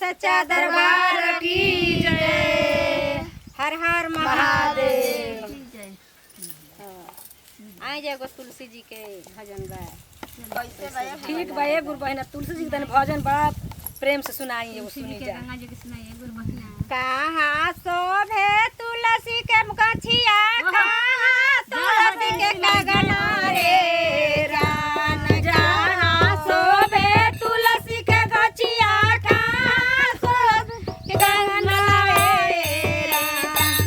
सच्चा दरबार की जय। हर हर महादेव। आई जाएगो तुलसी जी के भजन बा। ठीक बा ये गुरु बहिना तुलसी जी के तनी भजन बड़ा प्रेम से सुनाई वो सुनी जा। गंगा जी के सुनाइए गुरु बहिना। कहाँ शोभे तुलसी के गछिया, कहाँ तुलसी के गगना रे रान। जहाँ शोभे तुलसी के गछिया, कहाँ शोभे के गगना रे रान।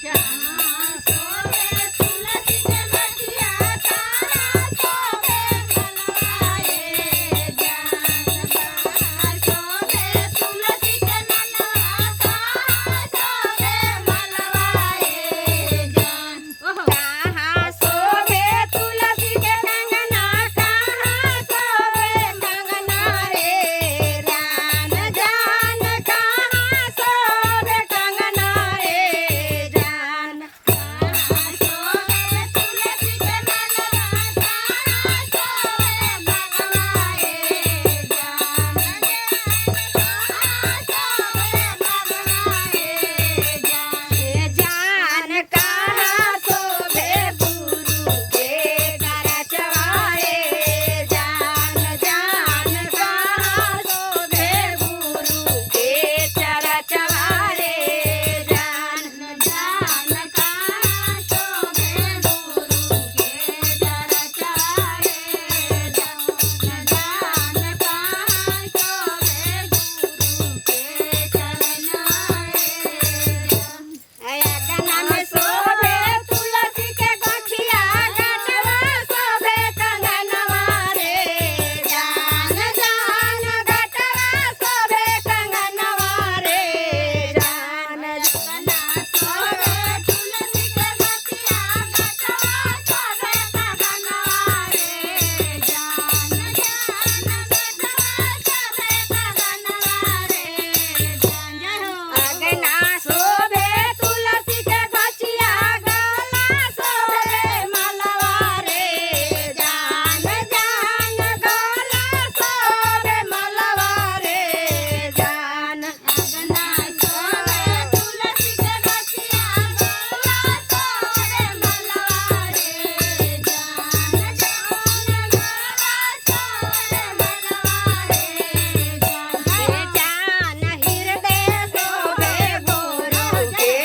जहाँ शोभे तुलसी के गछिया, कहाँ शोभे मलवाए जान। जहाँ शोभे तुलसी के ननवा, कहाँ शोभे मलवाए जान। कहाँ शोभे तुलसी के कंगना, कहाँ शोभे कंगना रे रान। जान कहाँ शोभे कंगना रे जान। कहाँ शोभे तुलसी के ननवा, कहाँ शोभे मलवाए जान। कहाँ शोभे मलवाए जान। जान कहाँ शोभे गुरु के करचवारे जान। जान कहाँ शोभे गुरु के चरचवारे जान। जान कहाँ शोभे गुरु के चरचवारे जान। जान कहाँ शोभे गुरु के चरनारे जान। गना में शोभे तुलसी के गछिया, गनवा शोभे कंगनवा रे जान। जान गटवा शोभे कंगनवा रे जान। गना शोभे तुलसी के गछिया, गटवा शोभे कंगनवा रे जान। जान गटवा शोभे कंगनवा रे जान। अगना शोभे तुलसी के गछिया, गला शोभे मलवा रे जान। जान गला शोभे मलवा रे जान। अगना शोभे तुलसी के गछिया, गला शोभे मलवा रे जान। जान गला शोभे मलवा रे जान। जान हृदय शोभे गुरु के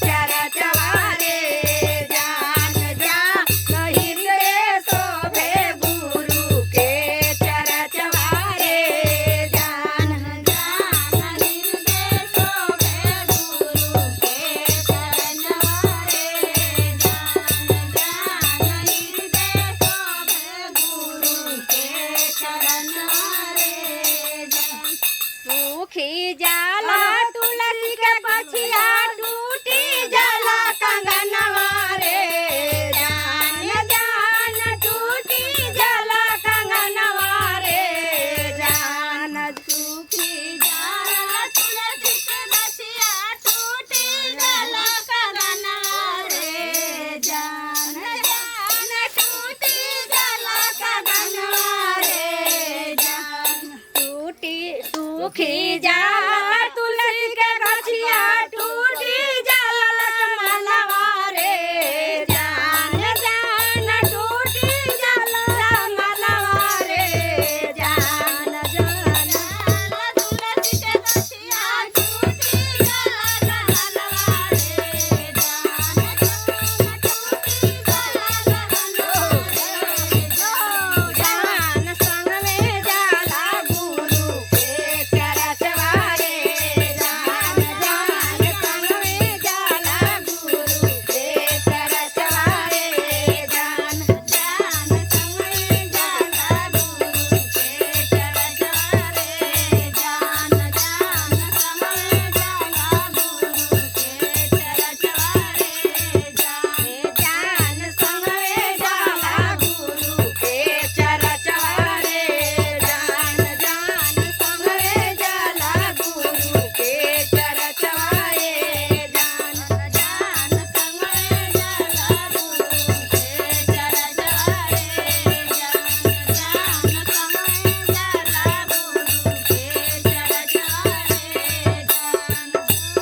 चरचवारे जान। जान हृदय शोभे गुरु के चरचवारे जान। जान हृदय शोभे गुरु के चरचवारे जान। जान हृदय शोभे गुरु के चरचवारे जान। सूखी जाला तुलसी के गछिया, टूटी जाला कंगनवा रे जान। जान टूटी जाला कंगनवा रे जान। सूखी जाला तुलसी के गछिया, टूटी जाला कंगनवा रे जान। जान टूटी जाला कंगनवा रे जान। टूटी सूखी जाला